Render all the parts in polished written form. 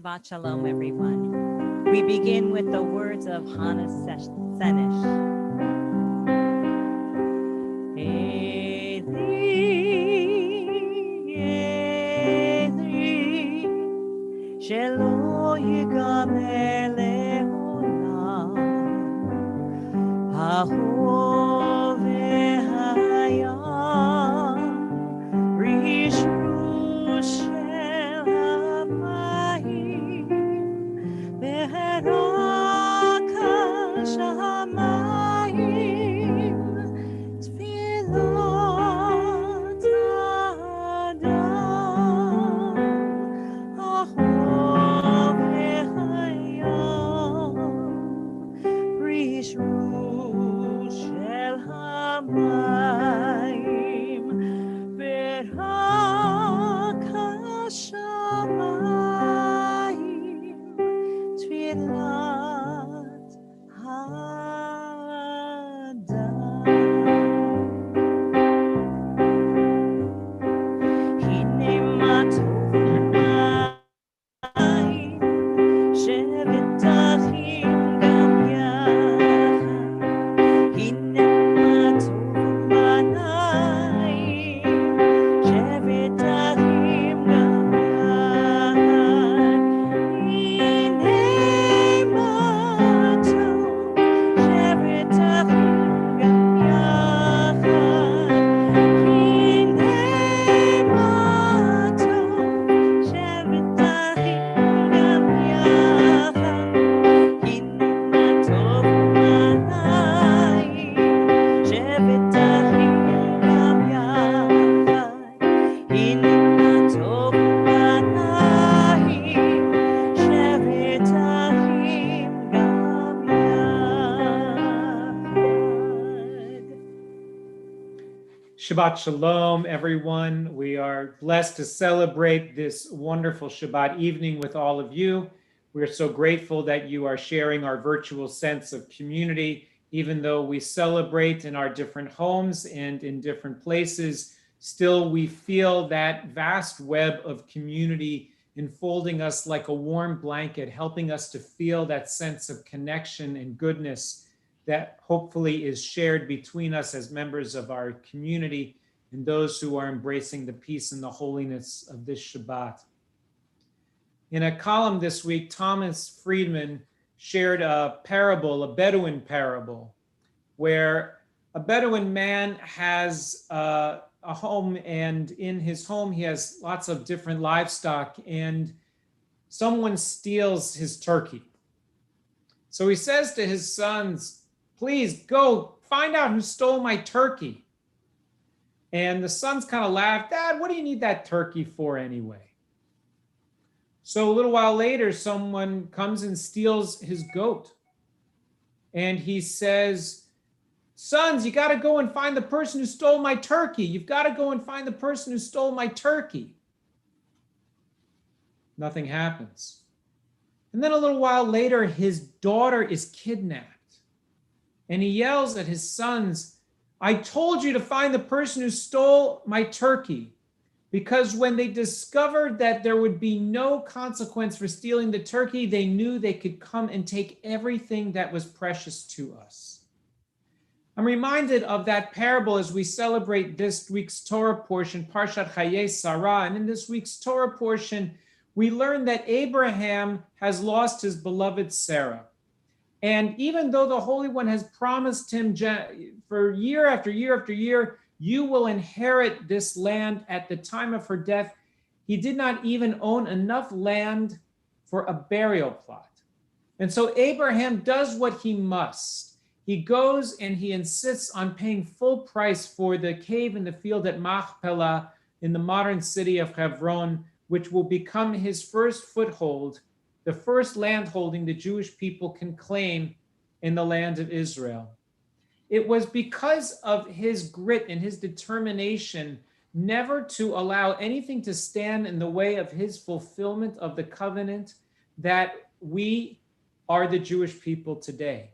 Shabbat Shalom, everyone. We begin with the words of Hannah Senish. Shelo yigamer leolam, ha'ho ve'hayam, rishru shel hamayim, ve'raka shamayim, tefilot adam, ha'ho Rishru shel hamayim v'raka shamayim tfilat hadam. Hine ma tov mayim shevet achim gam yachad. Hine ma tov mayim shevet achim gam yachad. Hine ma tov shevet achim gam yachad. Hine ma tov shevet achim gam yachad. Hine ma tov mayim shevet achim gam yachad. Hine ma tov mayim shevet achim gam yachad. Shabbat Shalom, everyone. We are blessed to celebrate this wonderful Shabbat evening with all of you. We're so grateful that you are sharing our virtual sense of community. Even though we celebrate in our different homes and in different places, still we feel that vast web of community enfolding us like a warm blanket, helping us to feel that sense of connection and goodness that hopefully is shared between us as members of our community and those who are embracing the peace and the holiness of this Shabbat. In a column this week, Thomas Friedman shared a parable, a Bedouin parable, where a Bedouin man has a home, and in his home he has lots of different livestock, and someone steals his turkey. So he says to his sons, "Please go find out who stole my turkey." And the sons kind of laugh, "Dad, what do you need that turkey for anyway?" So a little while later, someone comes and steals his goat. And he says, "Sons, you got to go and find the person who stole my turkey. You've got to go and find the person who stole my turkey." Nothing happens. And then a little while later, his daughter is kidnapped. And he yells at his sons, "I told you to find the person who stole my turkey." Because when they discovered that there would be no consequence for stealing the turkey, they knew they could come and take everything that was precious to us. I'm reminded of that parable as we celebrate this week's Torah portion, Parshat Chayei Sarah. And in this week's Torah portion, we learn that Abraham has lost his beloved Sarah. And even though the Holy One has promised him for year after year after year, "You will inherit this land," at the time of her death, he did not even own enough land for a burial plot. And so Abraham does what he must. He goes and he insists on paying full price for the cave in the field at Machpelah in the modern city of Hebron, which will become his first foothold, the first landholding the Jewish people can claim in the land of Israel. It was because of his grit and his determination never to allow anything to stand in the way of his fulfillment of the covenant that we are the Jewish people today.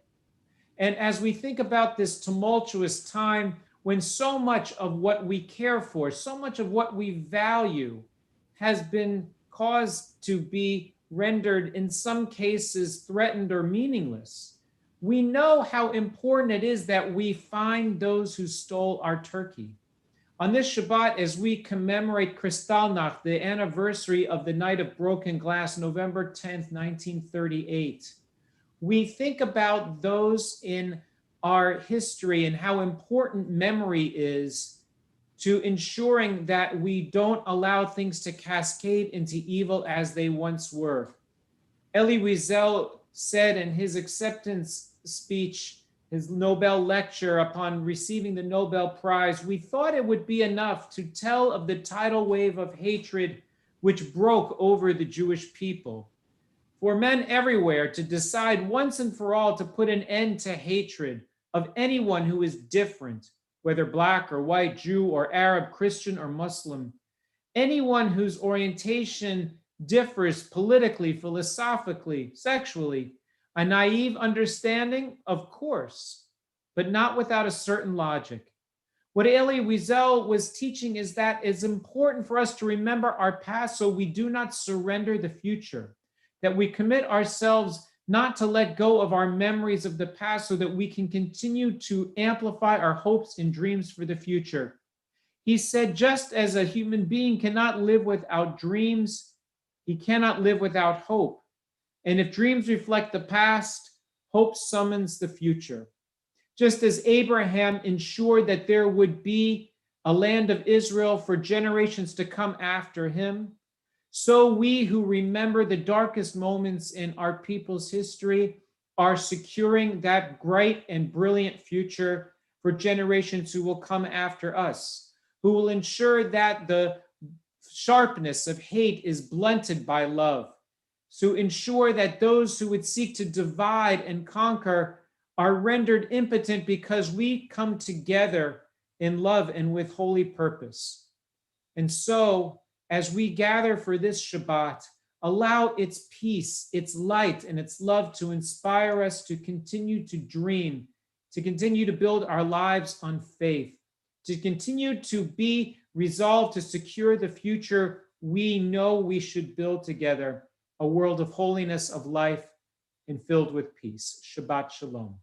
And as we think about this tumultuous time when so much of what we care for, so much of what we value has been caused to be rendered, in some cases, threatened or meaningless. We know how important it is that we find those who stole our turkey. On this Shabbat, as we commemorate Kristallnacht, the anniversary of the Night of Broken Glass, November 10th, 1938, we think about those in our history and how important memory is to ensuring that we don't allow things to cascade into evil as they once were. Elie Wiesel said in his acceptance speech, his Nobel lecture upon receiving the Nobel Prize, we thought it would be enough to tell of the tidal wave of hatred which broke over the Jewish people. For men everywhere to decide once and for all to put an end to hatred of anyone who is different, whether Black or white, Jew or Arab, Christian or Muslim, anyone whose orientation differs politically, philosophically, sexually, a naive understanding, of course, but not without a certain logic. What Elie Wiesel was teaching is that it's important for us to remember our past so we do not surrender the future, that we commit ourselves not to let go of our memories of the past so that we can continue to amplify our hopes and dreams for the future. He said, just as a human being cannot live without dreams, he cannot live without hope. And if dreams reflect the past, hope summons the future. Just as Abraham ensured that there would be a land of Israel for generations to come after him, so we who remember the darkest moments in our people's history are securing that bright and brilliant future for generations who will come after us, who will ensure that the sharpness of hate is blunted by love, to ensure that those who would seek to divide and conquer are rendered impotent because we come together in love and with holy purpose. And so, as we gather for this Shabbat, allow its peace, its light, and its love to inspire us to continue to dream, to continue to build our lives on faith, to continue to be resolved to secure the future we know we should build together, a world of holiness, of life, and filled with peace. Shabbat Shalom.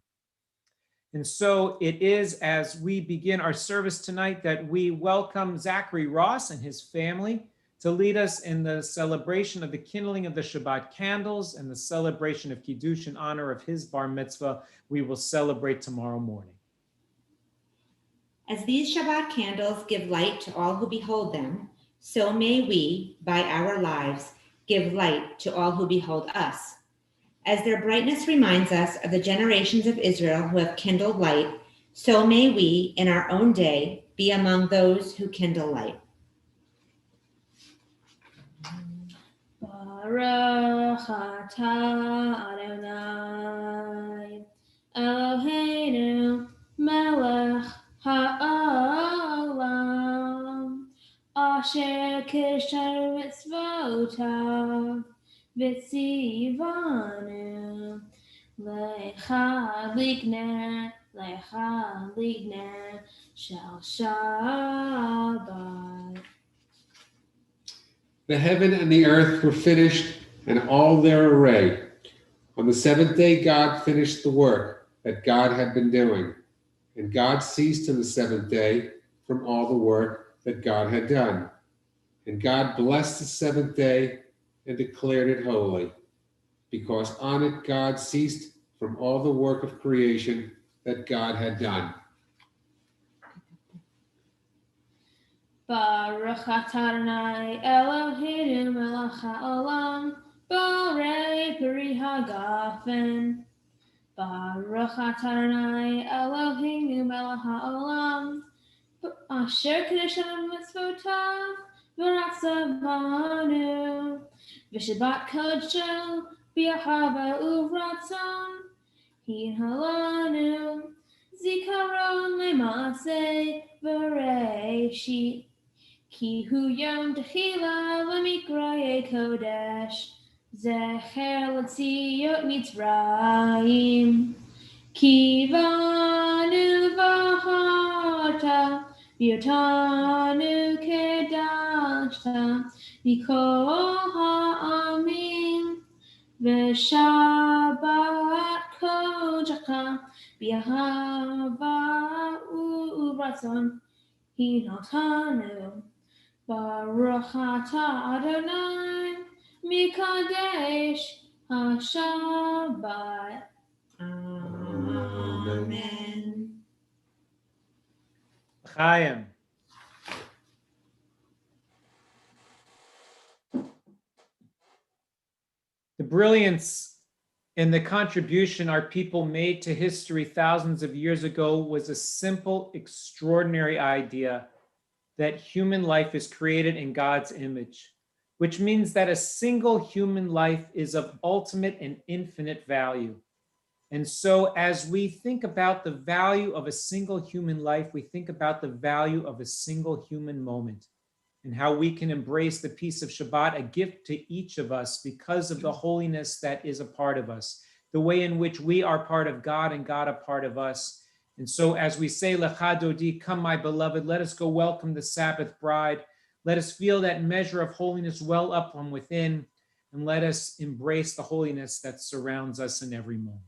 And so it is, as we begin our service tonight, that we welcome Zachary Ross and his family to lead us in the celebration of the kindling of the Shabbat candles and the celebration of Kiddush in honor of his bar mitzvah. We will celebrate tomorrow morning. As these Shabbat candles give light to all who behold them, so may we, by our lives, give light to all who behold us. As their brightness reminds us of the generations of Israel who have kindled light, so may we, in our own day, be among those who kindle light. Baruch atah Adonai Eloheinu melech ha'olam asher kishar mitzvotav v'tzivanu lecha ligner shel Shabbat. The heaven and the earth were finished, and all their array. On the seventh day, God finished the work that God had been doing. And God ceased on the seventh day from all the work that God had done. And God blessed the seventh day and declared it holy, because on it God ceased from all the work of creation that God had done. Baruch atah Adonai Eloheinu melech ha'olam borei peri hagafen. Baruch atah Adonai Eloheinu melech ha'olam asher kiddushanu mitzvotav v'ratzavanu v'shabbat kodesh b'ahava uvratzon hinhalanu zikaron le'maaseh v'reishit ki hu yom techila l'mikrayei kodesh zecher l'tziot mitzrayim ki vanu v'harta v'yotanu kedashta mikol ha'amim Shabbat kodecha b'ahava u'ratzon hinotanu. Baruch atah Adonai mikadesh ha-Shabbat. Amen. Chaim. The brilliance and the contribution our people made to history thousands of years ago was a simple, extraordinary idea that human life is created in God's image, which means that a single human life is of ultimate and infinite value. And so as we think about the value of a single human life, we think about the value of a single human moment and how we can embrace the peace of Shabbat, a gift to each of us because of the holiness that is a part of us, the way in which we are part of God and God a part of us. And so as we say, Lecha Dodi, come my beloved, let us go welcome the Sabbath bride. Let us feel that measure of holiness well up from within, and let us embrace the holiness that surrounds us in every moment.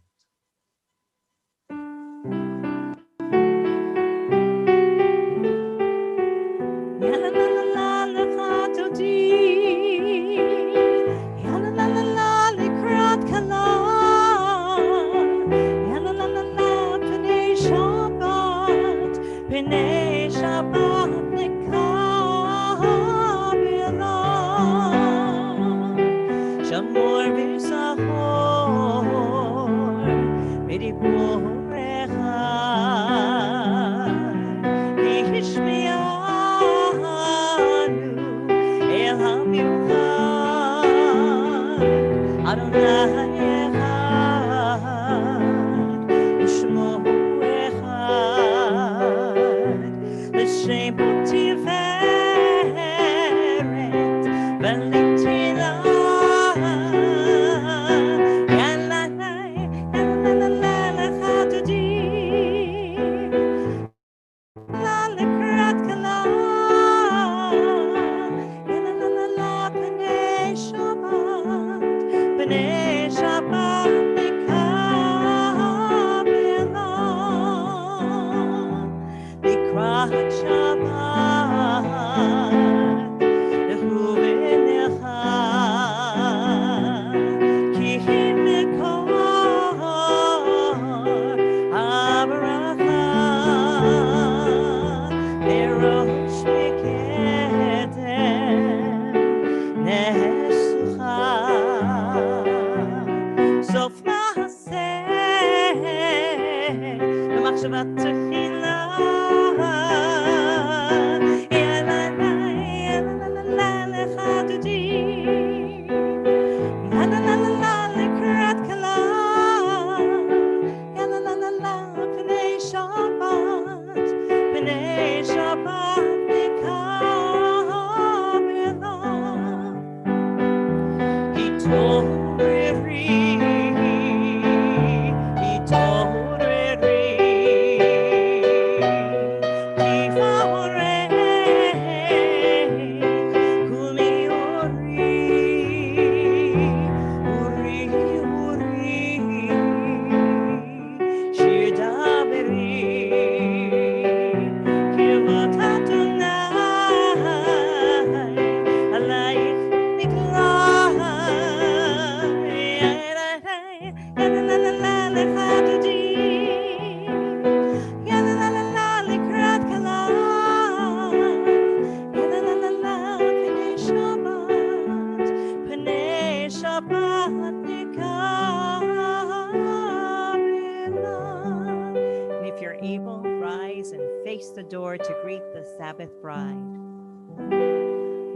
Sabbath bride.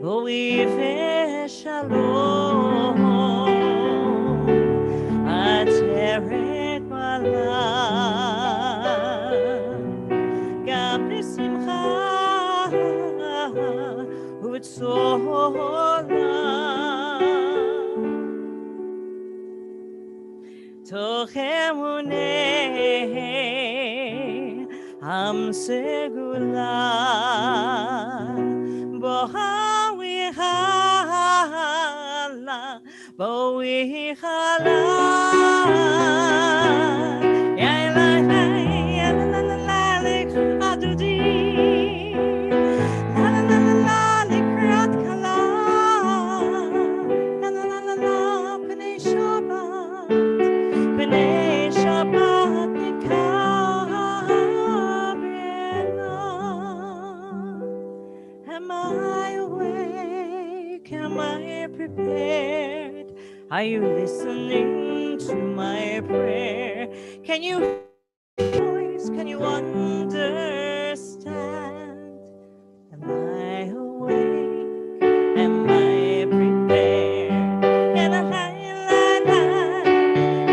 Boive shalom, ateret balam, gam b'simcha u'b'tzolam, toch emunei am segula. Bohawi hala, bowi Am I awake? Am I prepared? Are you listening to my prayer? Can you hear my voice? Can you understand? Am I awake? Am I prepared? And a lie, lie, lie,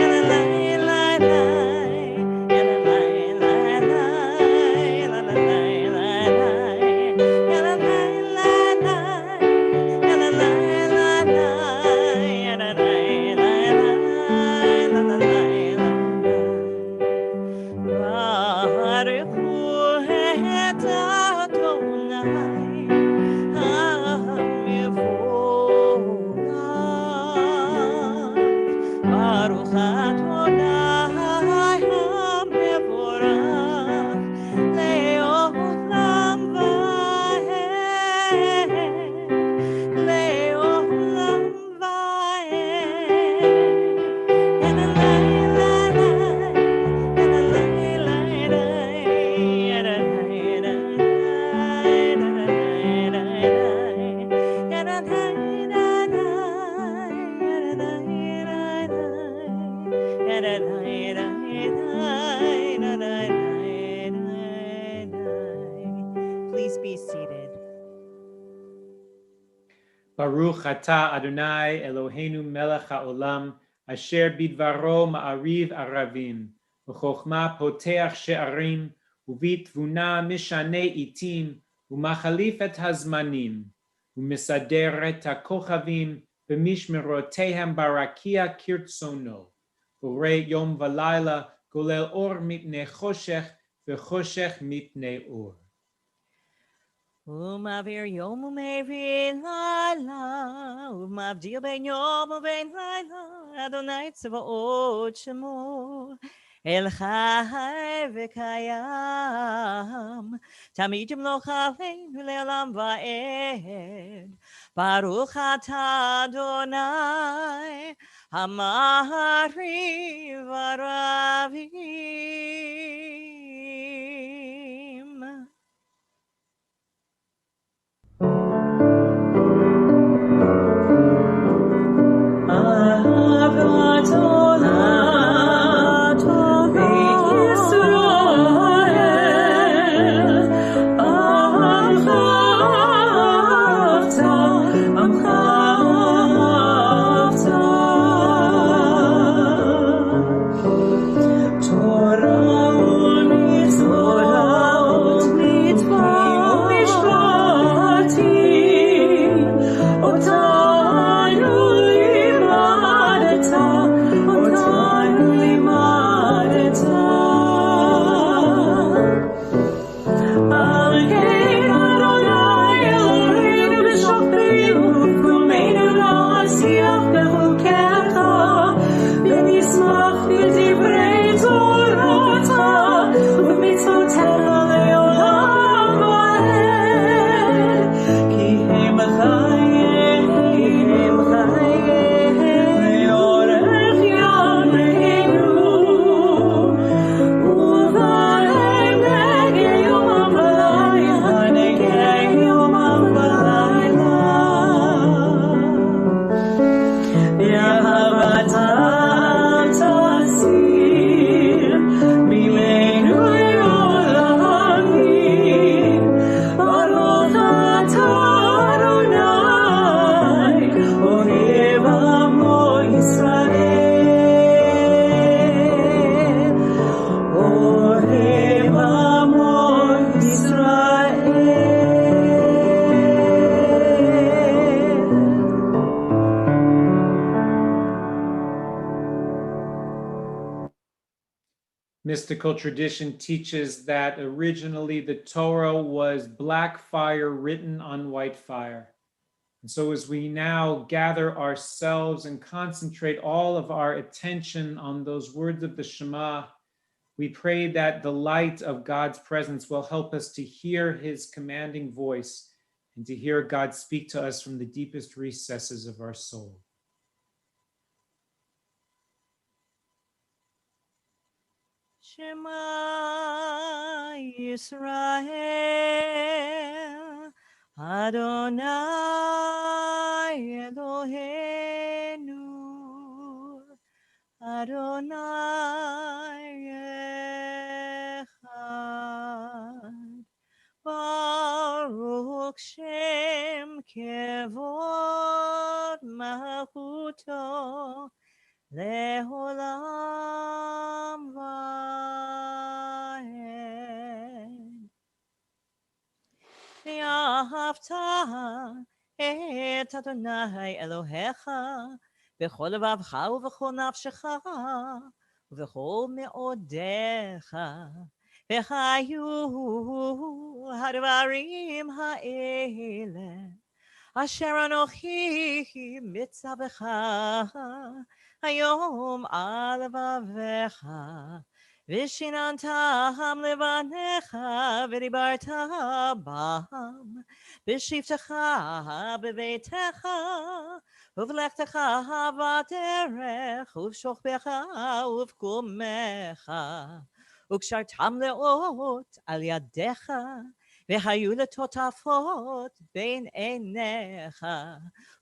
and a lie, lie, lie, and a lie, lie, lie, and a lie, lie, lie, and a lie, lie, lie, and a lie, lie, lie, and a lie, lie, lie, and a lie, lie, lie. Baruch et Adonai. Baruch Adonai HaMevorach Le'olam va'ed Le'olam va'ed And a lay, lay, lay, and a lay, lay, lay, and a lay, lay, lay, and a lay, lay, lay, and a lay, lay, lay, and a lay, lay, lay, and a lay, lay, lay, and a lay, lay, lay. Please be seated. Baruch atah Adonai Eloheinu melech haolam, asher bidvaro ma'ariv aravim, v'chokhma poteach she'arim, uvitvuna mishane itim, umachalif et hazmanim, umisader et hakochavim, b'mishmerotehem barakia kirtsono, borei yom v'layla, golel or mipnei choshech, v'choshech mipnei or. Umavir yom umevir laila, umavdil ben yom uben laila, Adonai tzvaot shemo, El chai v'kayam, tamid yimloch aleinu le'olam va'ed, Baruch atah Adonai, hamariv aravim. Mystical tradition teaches that originally the Torah was black fire written on white fire. And so as we now gather ourselves and concentrate all of our attention on those words of the Shema, we pray that the light of God's presence will help us to hear his commanding voice and to hear God speak to us from the deepest recesses of our soul. Shema Yisrael, Adonai Eloheinu, Adonai Echad, Baruch Shem Kevod Malchuto, Le'olam va'ed. ואהבת את אדוני אלוהיך בכל לבבך ובכל נפשך ובכל מאודיך, וחיו הדברים האלה אשר אנוכי מצווך היום על לבביך, ושיננתם לבניך ודיברת בם בשבתך בביתך ובלכתך בדרך ובשוכבך ובקומך, וקשרתם לאות על ידיך והיו לטוטפות בין עיניך,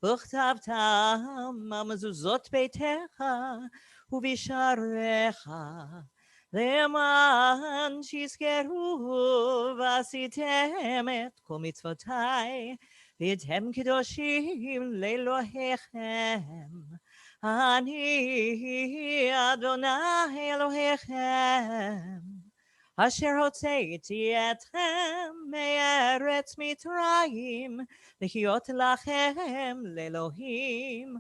וכתבתם על מזוזות ביתך ובשעריך, למען שיזכרו ועשיתם את כל מצוותיי, והייתם קדושים לאלוהיכם. אני אדוני אלוהיכם, אשר הוצאתי אתכם מארץ מצרים, להיות לכם לאלוהים.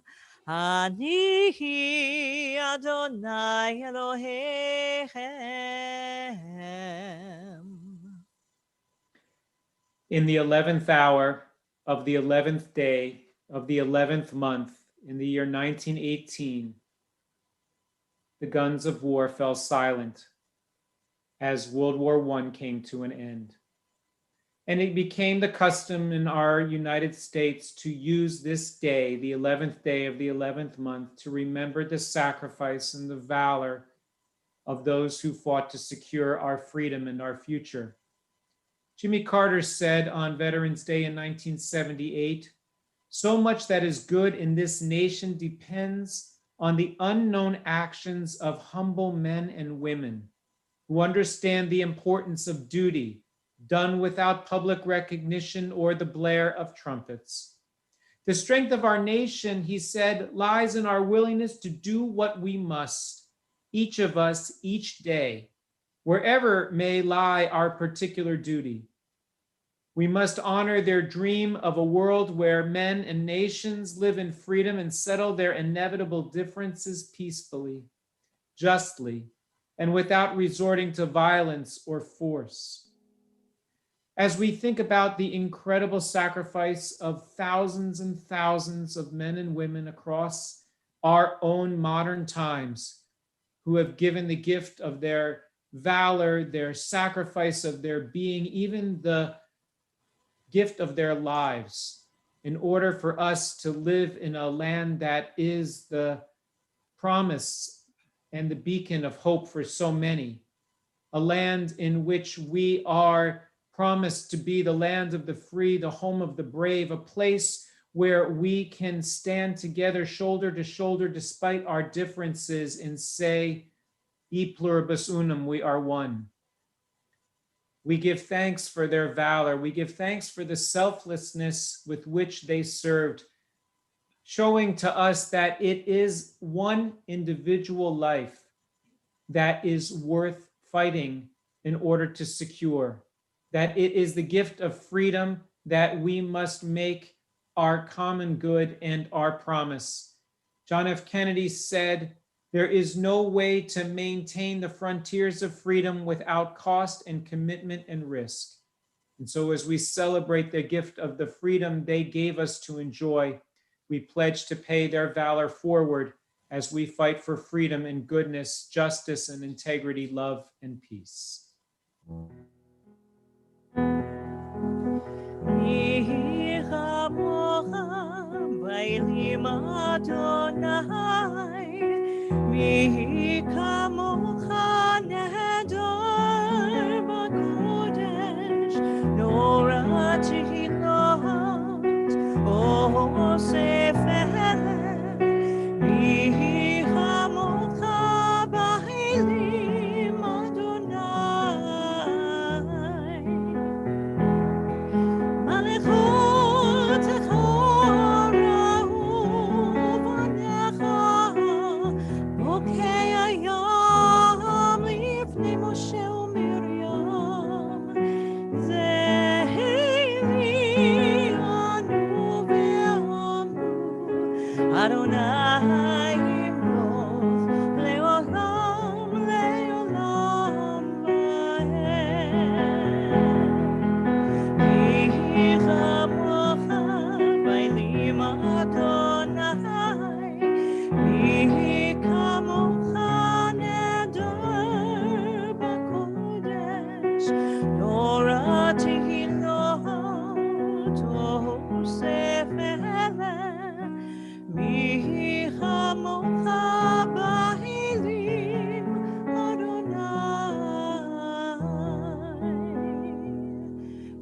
אני אדוני אלוהיכם. In the 11th hour of the 11th day of the 11th month in the year 1918, the guns of war fell silent as World War I came to an end. And it became the custom in our United States to use this day, the 11th day of the 11th month, to remember the sacrifice and the valor of those who fought to secure our freedom and our future. Jimmy Carter said on Veterans Day in 1978, "So much that is good in this nation depends on the unknown actions of humble men and women who understand the importance of duty, done without public recognition or the blare of trumpets. The strength of our nation," he said, "lies in our willingness to do what we must, each of us, each day, wherever may lie our particular duty. We must honor their dream of a world where men and nations live in freedom and settle their inevitable differences peacefully, justly, and without resorting to violence or force." As we think about the incredible sacrifice of thousands and thousands of men and women across our own modern times who have given the gift of their valor, their sacrifice of their being, even the gift of their lives, in order for us to live in a land that is the promise and the beacon of hope for so many, a land in which we are promised to be the land of the free, the home of the brave, a place where we can stand together shoulder to shoulder despite our differences and say, "E pluribus unum," we are one. We give thanks for their valor. We give thanks for the selflessness with which they served, showing to us that it is one individual life that is worth fighting in order to secure, that it is the gift of freedom that we must make our common good and our promise. John F. Kennedy said, "There is no way to maintain the frontiers of freedom without cost and commitment and risk. And so as we celebrate the gift of the freedom they gave us to enjoy, we pledge to pay their valor forward as we fight for freedom and goodness, justice and integrity, love and peace.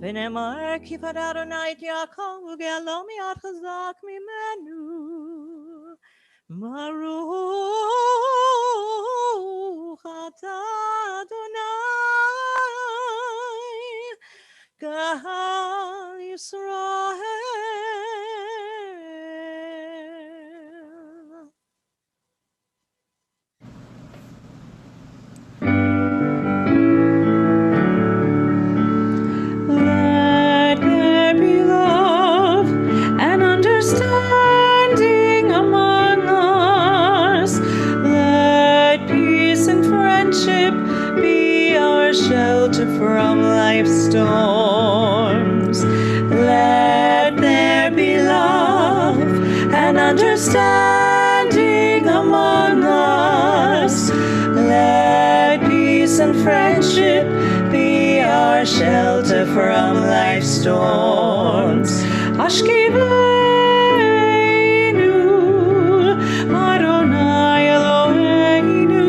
ונאמר כי פדה אדוני את יעקב וגאלו מיד חזק ממנו. ברוך אתה אדוני גאל ישראל. Shelter from life's storms. Let there be love and understanding among us. Let peace and friendship be our shelter from life's storms. Ashkivenu, Adonai Eloheinu.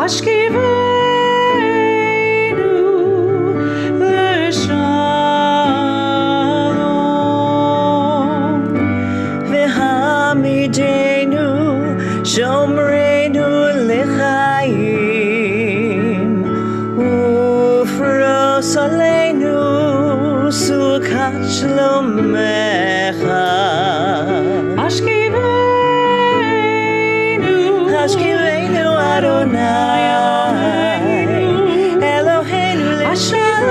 Ashkivenu. Shomrenu lechaim ufros aleinu sukat shlomecha. Ashkivenu Adonai Eloheinu leshalom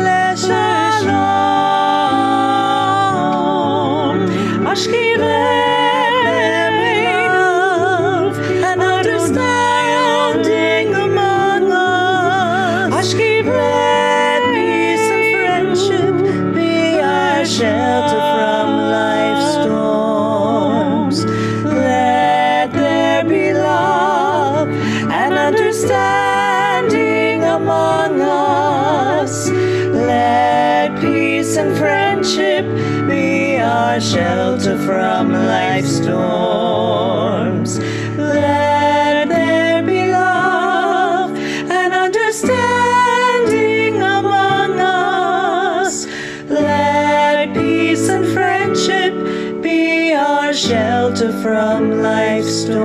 leshalom. Ashkivenu shelter from life's storms. Let there be love and understanding among us. Let peace and friendship be our shelter from life's storms. Let there be love and understanding among us. Let peace and friendship be our shelter from life's storms.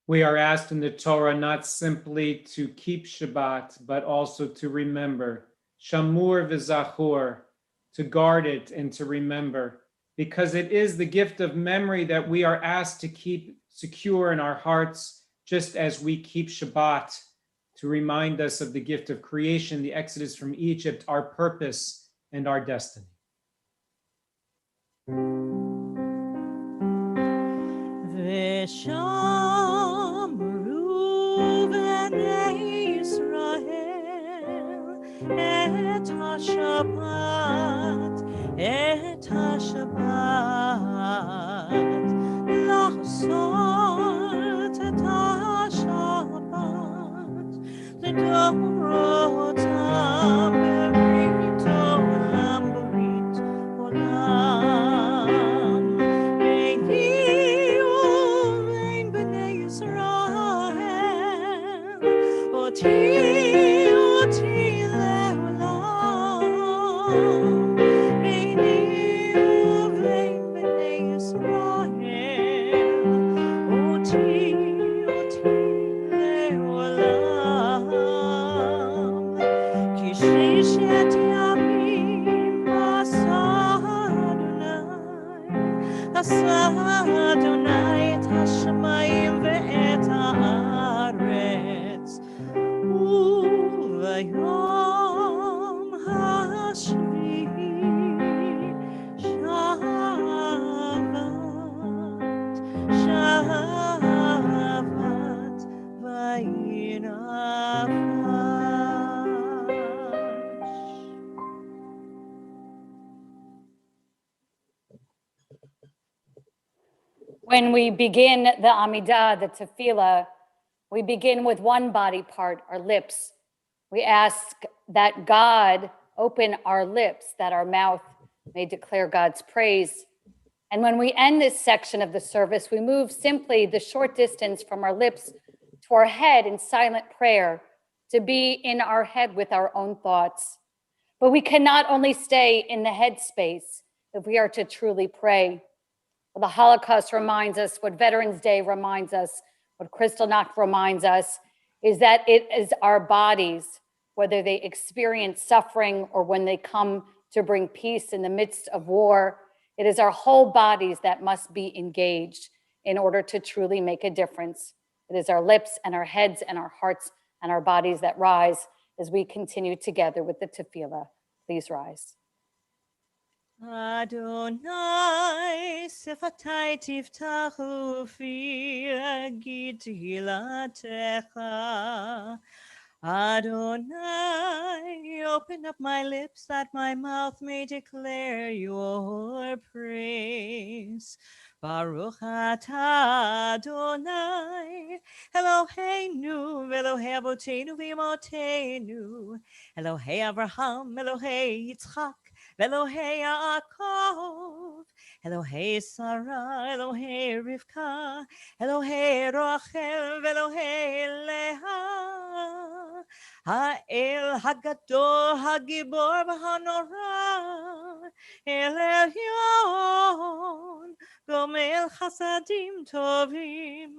We are asked in the Torah not simply to keep Shabbat, but also to remember, Shamur v'zachur, to guard it and to remember, because it is the gift of memory that we are asked to keep secure in our hearts, just as we keep Shabbat, to remind us of the gift of creation, the exodus from Egypt, our purpose and our destiny. ושמרו בני ישראל את השבת, את השבת, לעשות את השבת לדורותם ברית עולם, ברית עולם. ביני ובין בני ישראל אותי לעולם. ביני ובין בני ישראל אותי לעולם. כי ששת ימים עשה אדוני את השמיים ואת הארץ, וביום השביעי שבת וינפש. When we begin the Amidah, the Tefillah, we begin with one body part, our lips. We ask that God open our lips, that our mouth may declare God's praise. And when we end this section of the service, we move simply the short distance from our lips to our head in silent prayer, to be in our head with our own thoughts. But we cannot only stay in the head space if we are to truly pray. What the Holocaust reminds us, what Veterans Day reminds us, what Kristallnacht reminds us, is that it is our bodies, whether they experience suffering or when they come to bring peace in the midst of war, it is our whole bodies that must be engaged in order to truly make a difference. It is our lips and our heads and our hearts and our bodies that rise as we continue together with the tefillah. Please rise. Adonai, שפתי תפתח ופי אגיד תהילתך. Adonai, open up my lips that my mouth may declare your praise. Baruch atah Adonai, Eloheinu, Elohei Avotenu v'Imotenu, Elohei Abraham, Elohei Yitzchak, Elohei Yaakov, Elohei Sarah, Elohei Rivka, Elohei Rachel, Elohei Leah, Ha'el Hagadol, Hagibor v'Hanora, El Elyon, Gomel Chasadim Tovim,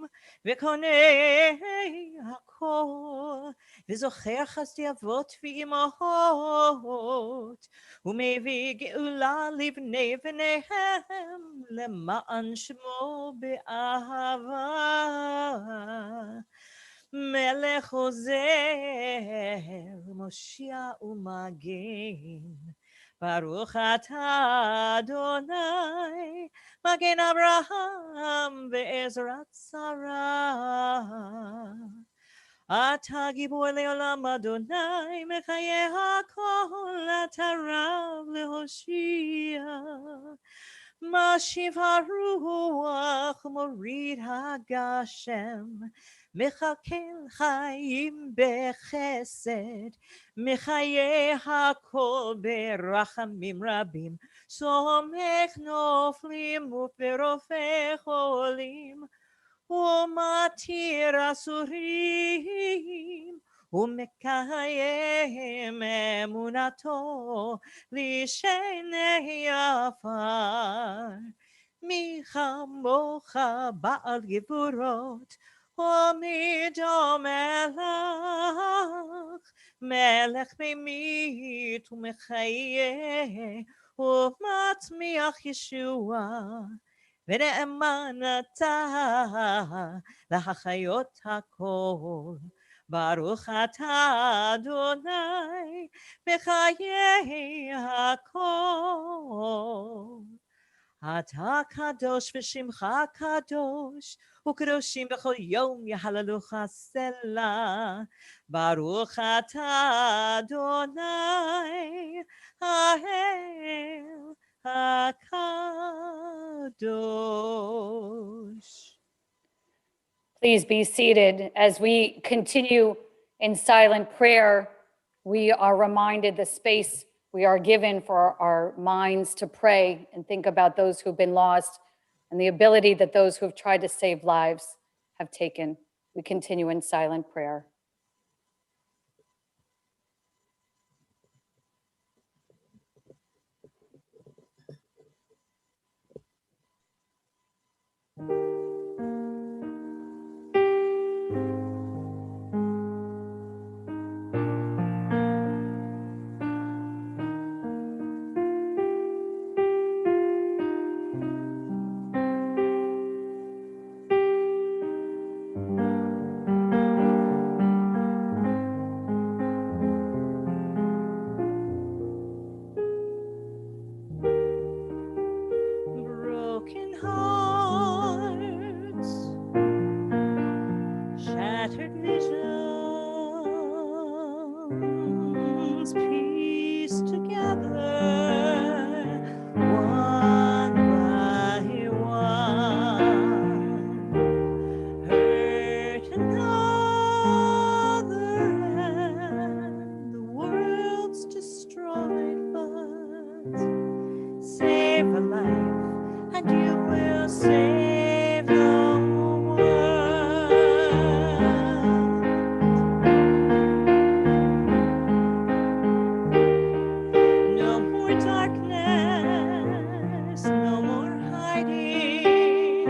V'konei Hakol, V'zocher Chasdi Avot v'Imahot, U'mevii Geula Livnei V'neihem, Lema'an Shmo Be'ahava. Melech Ozer, Moshiach u'Magen, Baruch atah Adonai, Magen Abraham ve'ezrat Sarah. Atah gibor le'olam Adonai, Mechayeh hakol, Atah Rav le'hoshia. Mashiv haruach, Morid hagashem, Mechakel Chaim bechesed, Mechayeh hakol berachamim rabim, Somech noflim u'berofeh cholim, U'matir asurim, U'mekayem emunato lishenei afar. Mi chamocha ba'al gevurot, Omido melech, melech memit u'mechayeh, u'matmiach Yeshua, v'ne'eman atah l'hachayot hakol. Baruch atah Adonai, mechayeh hakol. אתה קדוש ושמך קדוש, וקדושים בכל יום יהללוך סלה. ברוך אתה אדוני האל הקדוש. Please be seated. As we continue in silent prayer, we are reminded the space we are given for our minds to pray and think about those who've been lost and the ability that those who have tried to save lives have taken. We continue in silent prayer. Broken hearts, shattered visions, pieced together one by one. Hurt another and the world's destroyed, but save a life and you will save the world. No more darkness, no more hiding,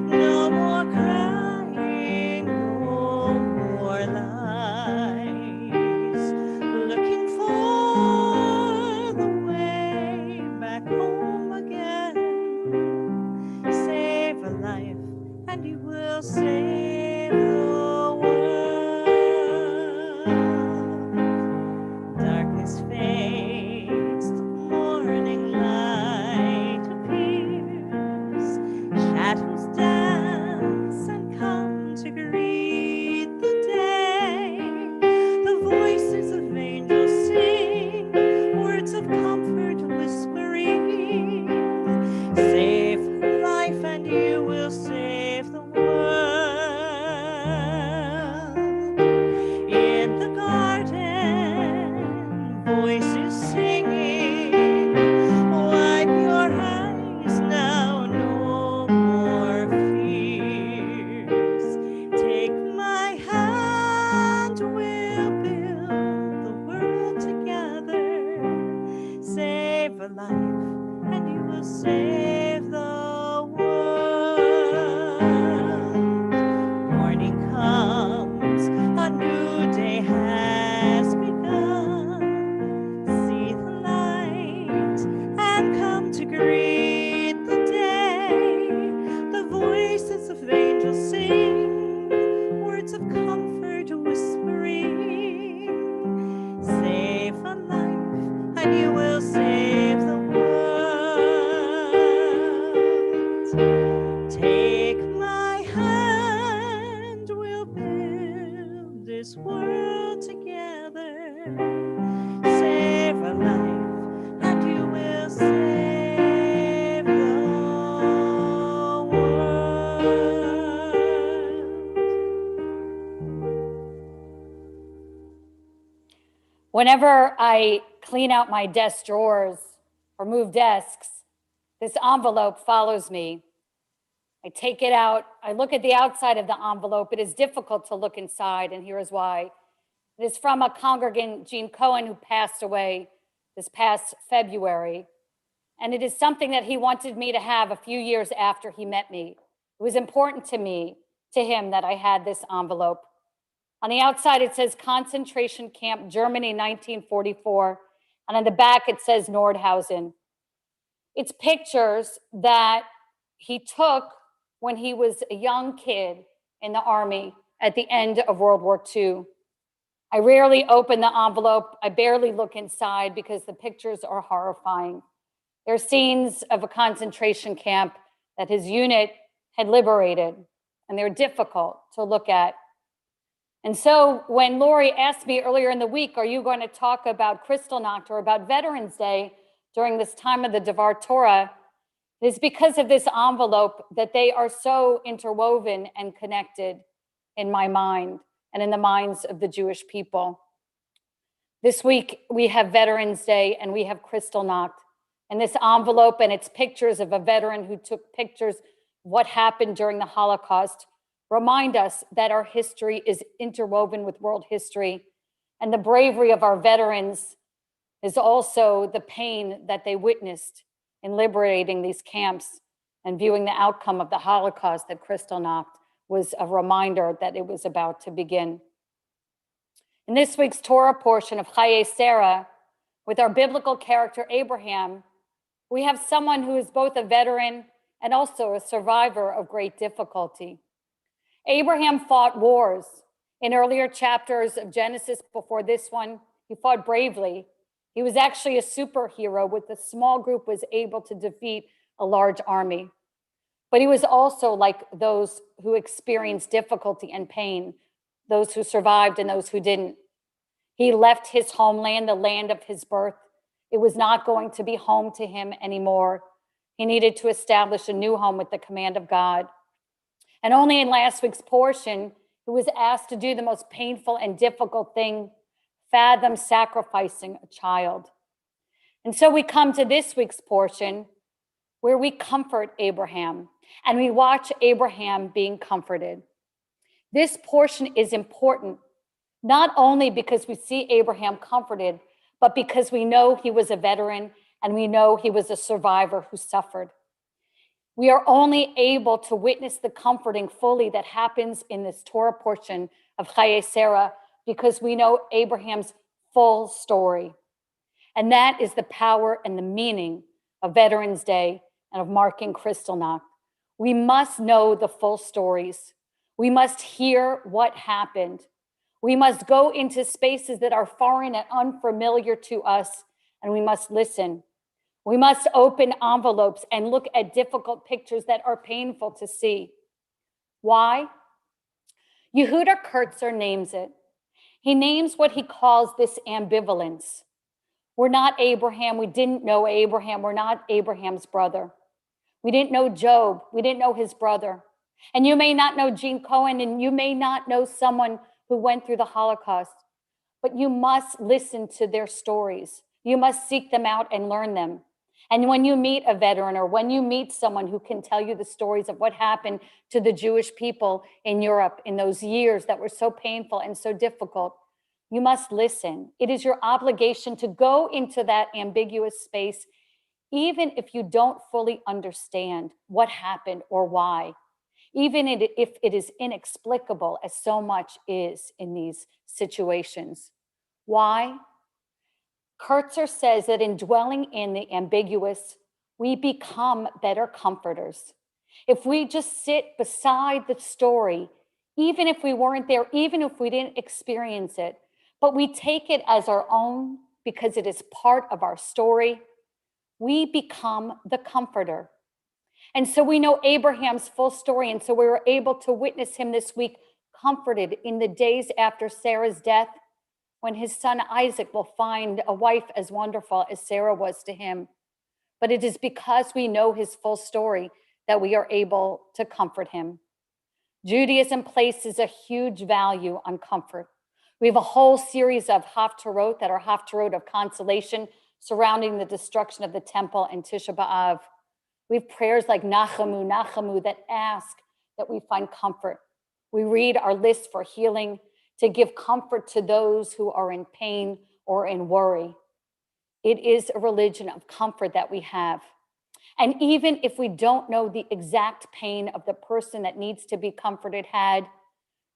no more crying, no more lies. Looking for the way back home again. Save a life and you will save the world. Darkness fades, the morning light appears. Shadows dance and come to greet the day. The voices of angels sing, words of comfort whispering. Save her life and you will save the world. In the garden, voices singing, wipe your eyes now, no more fears. Take my hand, we'll build the world together. Save a life and you will save the world. Morning comes, a new day has begun. See the light and come to greet the day. The voices of angels sing, words of comfort whispering. Save a life and you will save the world. Take my hand, we'll build this world together. Save a life and you will save the world. Whenever I clean out my desk drawers or move desks, this envelope follows me. I take it out. I look at the outside of the envelope. It is difficult to look inside, and here is why. It is from a congregant, Gene Cohen, who passed away this past February. And it is something that he wanted me to have a few years after he met me. It was important to him that I had this envelope. On the outside, it says Concentration Camp, Germany, 1944. And on the back, it says Nordhausen. It's pictures that he took when he was a young kid in the Army at the end of World War II. I rarely open the envelope. I barely look inside because the pictures are horrifying. There are scenes of a concentration camp that his unit had liberated, and they're difficult to look at. And so when Lori asked me earlier in the week, are you going to talk about Kristallnacht or about Veterans Day during this time of the Devar Torah, it is because of this envelope that they are so interwoven and connected in my mind and in the minds of the Jewish people. This week, we have Veterans Day and we have Kristallnacht. And this envelope and its pictures of a veteran who took pictures of what happened during the Holocaust remind us that our history is interwoven with world history. And the bravery of our veterans is also the pain that they witnessed in liberating these camps and viewing the outcome of the Holocaust. That Kristallnacht was a reminder that it was about to begin. In this week's Torah portion of Chaye Sarah, with our biblical character Abraham, we have someone who is both a veteran and also a survivor of great difficulty. Abraham fought wars. In earlier chapters of Genesis before this one, he fought bravely. He was actually a superhero. With a small group was able to defeat a large army. But he was also like those who experienced difficulty and pain, those who survived and those who didn't. He left his homeland, the land of his birth. It was not going to be home to him anymore. He needed to establish a new home with the command of God. And only in last week's portion, he was asked to do the most painful and difficult thing, fathom sacrificing a child. And so we come to this week's portion where we comfort Abraham and we watch Abraham being comforted. This portion is important, not only because we see Abraham comforted, but because we know he was a veteran and we know he was a survivor who suffered. We are only able to witness the comforting fully that happens in this Torah portion of Chaye Sarah because we know Abraham's full story. And that is the power and the meaning of Veterans Day and of marking Kristallnacht. We must know the full stories. We must hear what happened. We must go into spaces that are foreign and unfamiliar to us, and we must listen. We must open envelopes and look at difficult pictures that are painful to see. Why? Yehuda Kurtzer names it. He names what he calls this ambivalence. We're not Abraham. We didn't know Abraham. We're not Abraham's brother. We didn't know Job. We didn't know his brother. And you may not know Gene Cohen, and you may not know someone who went through the Holocaust, but you must listen to their stories. You must seek them out and learn them. And when you meet a veteran or when you meet someone who can tell you the stories of what happened to the Jewish people in Europe in those years that were so painful and so difficult, you must listen. It is your obligation to go into that ambiguous space, even if you don't fully understand what happened or why, even if it is inexplicable, as so much is in these situations. Why? Kurtzer says that in dwelling in the ambiguous, we become better comforters. If we just sit beside the story, even if we weren't there, even if we didn't experience it, but we take it as our own because it is part of our story, we become the comforter. And so we know Abraham's full story, and so we were able to witness him this week comforted in the days after Sarah's death, when his son Isaac will find a wife as wonderful as Sarah was to him. But it is because we know his full story that we are able to comfort him. Judaism places a huge value on comfort. We have a whole series of haftarot that are haftarot of consolation surrounding the destruction of the temple and Tisha B'Av. We have prayers like Nachamu, Nachamu that ask that we find comfort. We read our list for healing to give comfort to those who are in pain or in worry. It is a religion of comfort that we have. And even if we don't know the exact pain of the person that needs to be comforted had,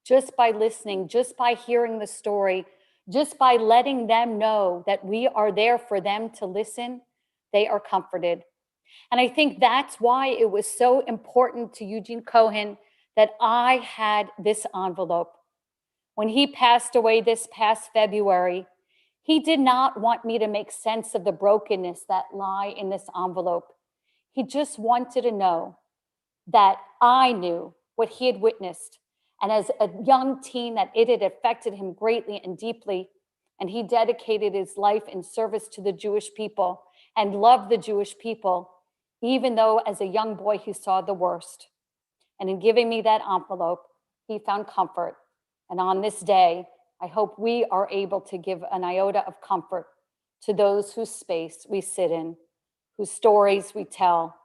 just by listening, just by hearing the story, just by letting them know that we are there for them to listen, they are comforted. And I think that's why it was so important to Eugene Cohen that I had this envelope. When he passed away this past February, He did not want me to make sense of the brokenness that lie in this envelope. He just wanted to know that I knew what he had witnessed. And as a young teen, that it had affected him greatly and deeply. And he dedicated his life in service to the Jewish people and loved the Jewish people, even though as a young boy, he saw the worst. And in giving me that envelope, he found comfort. And on this day, I hope we are able to give an iota of comfort to those whose space we sit in, whose stories we tell,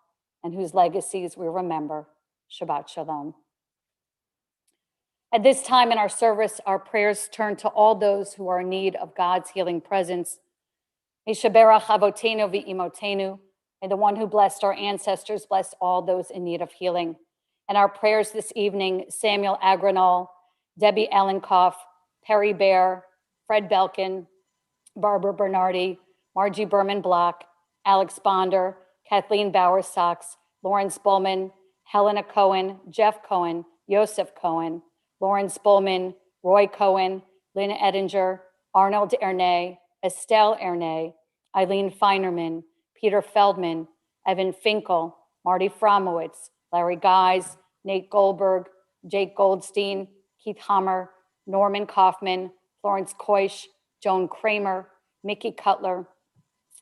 and whose legacies we remember. Shabbat Shalom. At this time in our service, our prayers turn to all those who are in need of God's healing presence. Mishaberach Avotenu v'imotenu. May the one who blessed our ancestors bless all those in need of healing. And our prayers this evening, Samuel Agranol, Debbie Ellenkoff, Perry Bear, Fred Belkin, Barbara Bernardi, Margie Berman Block, Alex Bonder, Kathleen Bauer-Sachs, Lawrence Bullman, Helena Cohen, Jeff Cohen, Joseph Cohen, Lawrence Bullman, Roy Cohen, Lynn Edinger, Arnold Ernay, Estelle Ernay, Eileen Feinerman, Peter Feldman, Evan Finkel, Marty Fromowitz, Larry Guys, Nate Goldberg, Jake Goldstein, Keith Hammer, Norman Kaufman, Florence Koish, Joan Kramer, Mickey Cutler,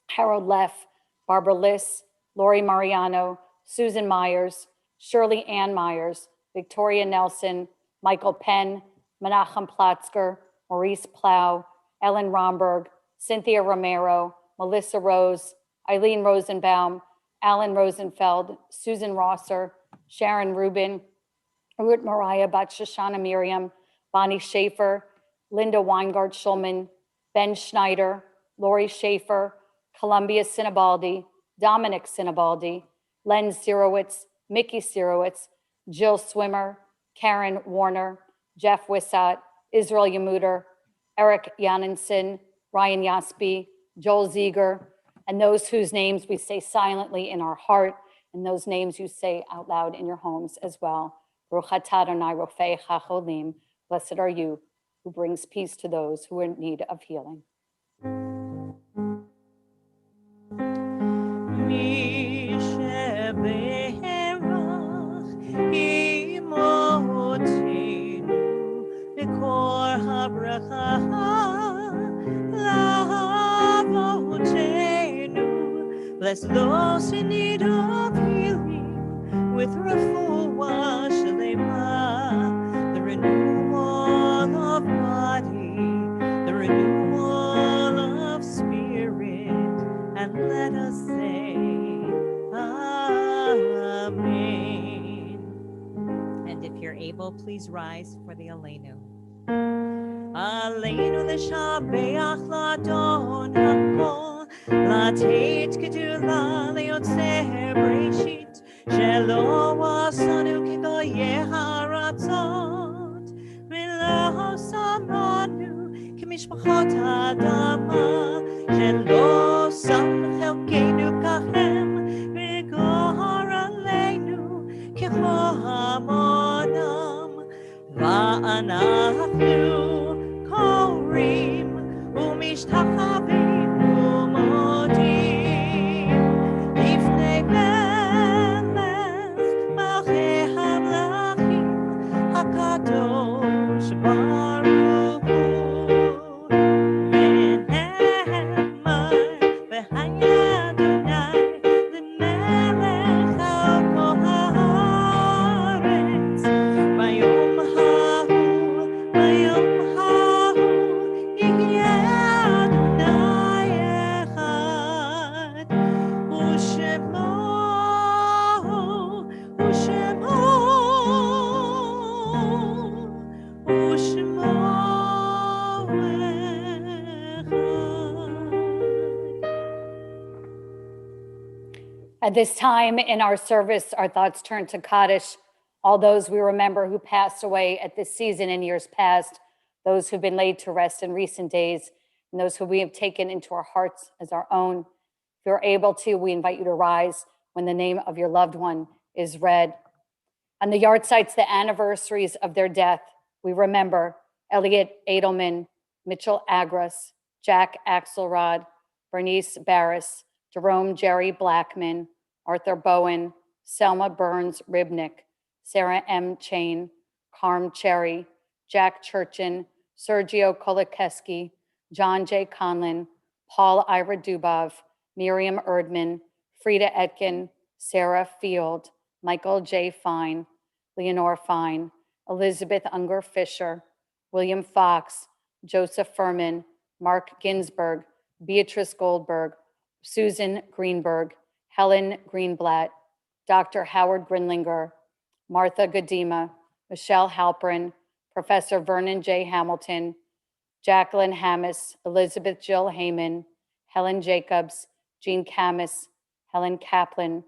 Harold Leff, Barbara Liss, Lori Mariano, Susan Myers, Shirley Ann Myers, Victoria Nelson, Michael Penn, Menachem Platzker, Maurice Plow, Ellen Romberg, Cynthia Romero, Melissa Rose, Eileen Rosenbaum, Alan Rosenfeld, Susan Rosser, Sharon Rubin, Ruth Mariah Bat Shoshana Miriam, Bonnie Schaefer, Linda Weingart Schulman, Ben Schneider, Lori Schaefer, Columbia Sinibaldi, Dominic Sinibaldi, Len Sirowitz, Mickey Sirowitz, Jill Swimmer, Karen Warner, Jeff Wissat, Israel Yamuter, Eric Janensen, Ryan Yaspi, Joel Ziegler, and those whose names we say silently in our heart, and those names you say out loud in your homes as well. Baruch atah Adonai Rofei HaCholim. Blessed are you who brings peace to those who are in need of healing. Bless those in need of healing with refuah shlema, the renewal of body, the renewal of spirit, and let us say Amen. And if you're able, please rise for the Aleinu. Aleinu l'shabeach l'Adon hakol, לתת גדולה ליוצר בראשית, שלא עשנו כגויי הרצות, ולא שמנו כמשפחות האדמה, שלא שם חלקנו כהם, וגור עלינו כחומונם, ואנחנו קוראים ומשתחווים הקדוש ברוך הוא, ונאמר והיה אדוני למלך על כל הארץ, ביום ההוא יהיה אדוני אחד, ושמו At this time in our service, our thoughts turn to Kaddish, all those we remember who passed away at this season in years past, those who've been laid to rest in recent days, and those who we have taken into our hearts as our own. If you're able to, we invite you to rise when the name of your loved one is read. On the yard sites, the anniversaries of their death, we remember Elliot Edelman, Mitchell Agras, Jack Axelrod, Bernice Barris, Jerome Jerry Blackman, Arthur Bowen, Selma Burns Ribnick, Sarah M. Chain, Carm Cherry, Jack Churchin, Sergio Kolokeski, John J. Conlon, Paul Ira Dubov, Miriam Erdman, Frida Etkin, Sarah Field, Michael J. Fine, Leonore Fine, Elizabeth Unger Fisher, William Fox, Joseph Furman, Mark Ginsburg, Beatrice Goldberg, Susan Greenberg, Helen Greenblatt, Dr. Howard Grinlinger, Martha Godema, Michelle Halpern, Professor Vernon J. Hamilton, Jacqueline Hammis, Elizabeth Jill Heyman, Helen Jacobs, Jean Camus, Helen Kaplan,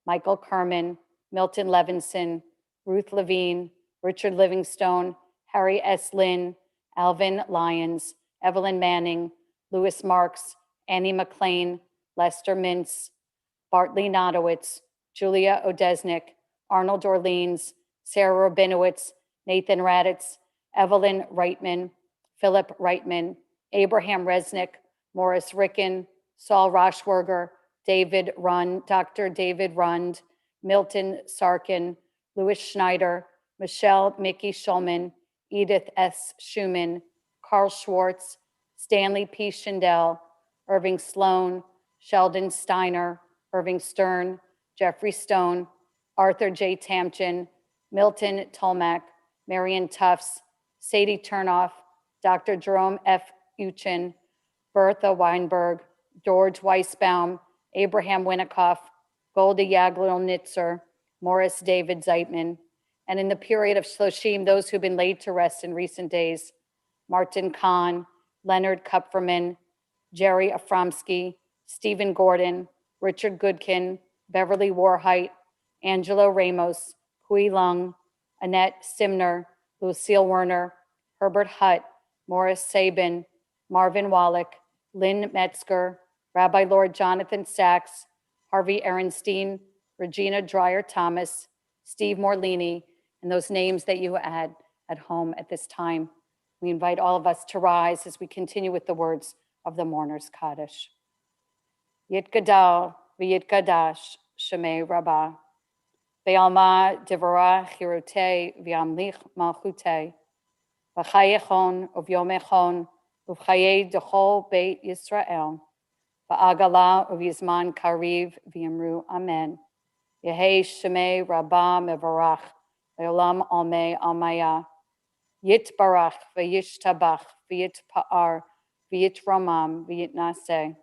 Michael Kerman, Milton Levinson, Ruth Levine, Richard Livingstone, Harry S. Lynn, Alvin Lyons, Evelyn Manning, Louis Marks, Annie McLean, Lester Mintz, Bartley Nodowitz, Julia Odesnik, Arnold Orleans, Sarah Rabinowitz, Nathan Raditz, Evelyn Reitman, Philip Reitman, Abraham Resnick, Morris Ricken, Saul Roshwerger, David Rund, Dr. David Rund, Milton Sarkin, Louis Schneider, Michelle Mickey Schulman, Edith S. Schumann, Carl Schwartz, Stanley P. Schindel, Irving Sloan, Sheldon Steiner, Irving Stern, Jeffrey Stone, Arthur J. Tamchin, Milton Tolmack, Marion Tufts, Sadie Turnoff, Dr. Jerome F. Uchin, Bertha Weinberg, George Weisbaum, Abraham Winikoff, Golda Yaglil-Nitzer, Morris David Zeitman, and in the period of Shloshim, those who've been laid to rest in recent days, Martin Kahn, Leonard Kupferman, Jerry Aframsky, Stephen Gordon, Richard Goodkin, Beverly Warheit, Angelo Ramos, Hui Lung, Annette Simner, Lucille Werner, Herbert Hutt, Morris Sabin, Marvin Wallach, Lynn Metzger, Rabbi Lord Jonathan Sachs, Harvey Ehrenstein, Regina Dreyer Thomas, Steve Morlini, and those names that you had at home at this time. We invite all of us to rise as we continue with the words of the mourner's Kaddish. Yit Gadal v'yit Gadash Shemei Rabbah. Ve'alma devara chirute v'amlich malchute. V'chayechon uv'yomechon uv'chaye dechol beit Yisrael. V'agala uv'yizman kariv v'yamru amen. Yehei Shemei Rabbah mevarach ve'olam almei almaya. Yit barach v'yishtabach v'yit pa'ar v'yit ramam v'yit naseh.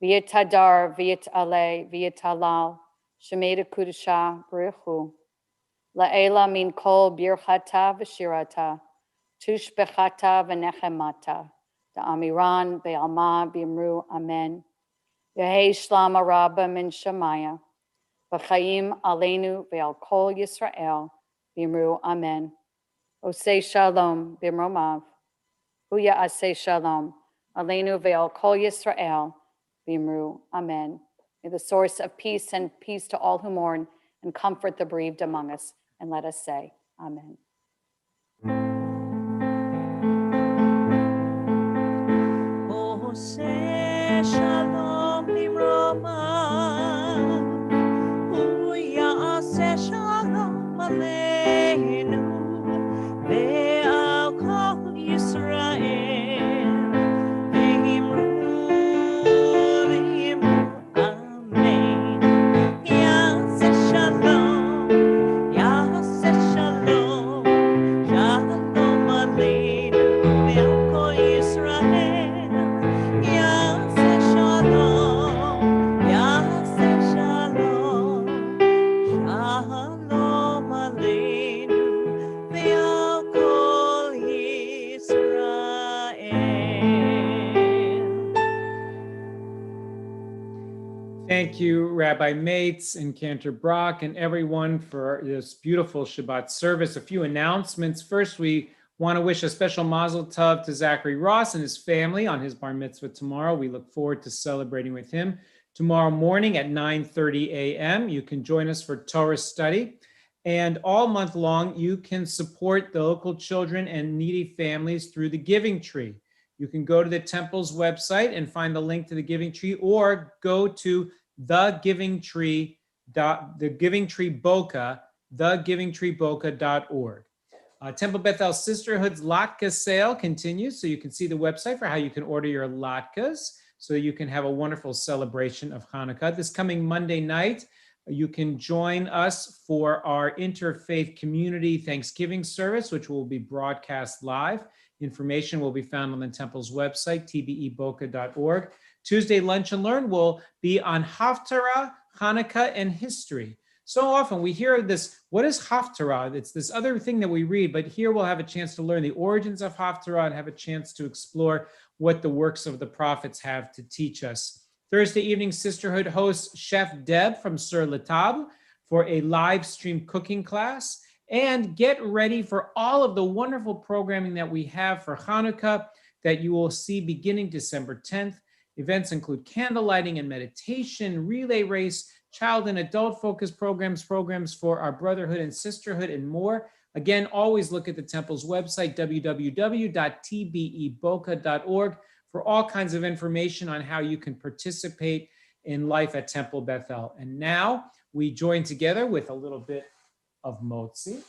V'yit hadar v'yit aleh v'yit halal. Shemei Kudusha Baruchu. La'ela min kol birchata v'shirata. Tush bechata v'nechemata. Da'amiran ve'alma b'imru amen. Yehei shlama rabba min shemaya. V'chaim aleinu ve'al kol Yisrael b'imru amen. Osei shalom b'imromav. Huya asei shalom. Aleinu ve'al kol Yisrael b'imru amen. May the source of peace send peace to all who mourn and comfort the bereaved among us. And let us say, amen. Oseh shalom limromav, uyaseh shalom aleinu, ve'al kol Yisrael, ve'imru amen. Yaseh shalom, yaseh shalom, shalom aleinu, ve'al kol Yisrael. Yaseh shalom, yaseh shalom, shalom aleinu ve'al kol Yisrael. Thank you, Rabbi Mates and Cantor Brock, and everyone for this beautiful Shabbat service. A few announcements. First, we want to wish a special mazel tov to Zachary Ross and his family on his bar mitzvah tomorrow. We look forward to celebrating with him. Tomorrow morning at 9:30 a.m., you can join us for Torah study. And all month long, you can support the local children and needy families through the Giving Tree. You can go to the temple's website and find the link to the Giving Tree, or go to thegivingtreeboca.org. Temple Bethel Sisterhood's latke sale continues, so you can see the website for how you can order your latkes, so you can have a wonderful celebration of Hanukkah. This coming Monday night, you can join us for our Interfaith Community Thanksgiving service, which will be broadcast live. Information will be found on the temple's website, tbeboca.org. Tuesday Lunch and Learn will be on Haftarah, Hanukkah, and history. So often we hear this, what is Haftarah? It's this other thing that we read, but here we'll have a chance to learn the origins of Haftarah and have a chance to explore what the works of the prophets have to teach us. Thursday evening, Sisterhood hosts Chef Deb from Sur La Table for a live stream cooking class. And get ready for all of the wonderful programming that we have for Hanukkah that you will see beginning December 10th. Events include candle lighting and meditation, relay race, child and adult focused programs for our brotherhood and sisterhood, and more. Again, always look at the temple's website, www.tbeboca.org, for all kinds of information on how you can participate in life at Temple Bethel. And now we join together with a little bit of Motzi.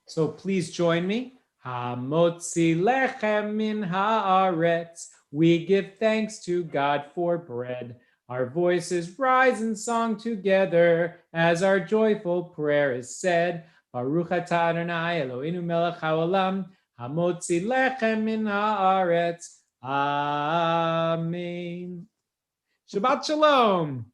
So please join me. Ha-motzi lechem min haaretz. We give thanks to God for bread. Our voices rise in song together as our joyful prayer is said. Baruch atah Adonai Eloheinu melech haolam. Ha-motzi lechem min haaretz. Amen. Shabbat shalom.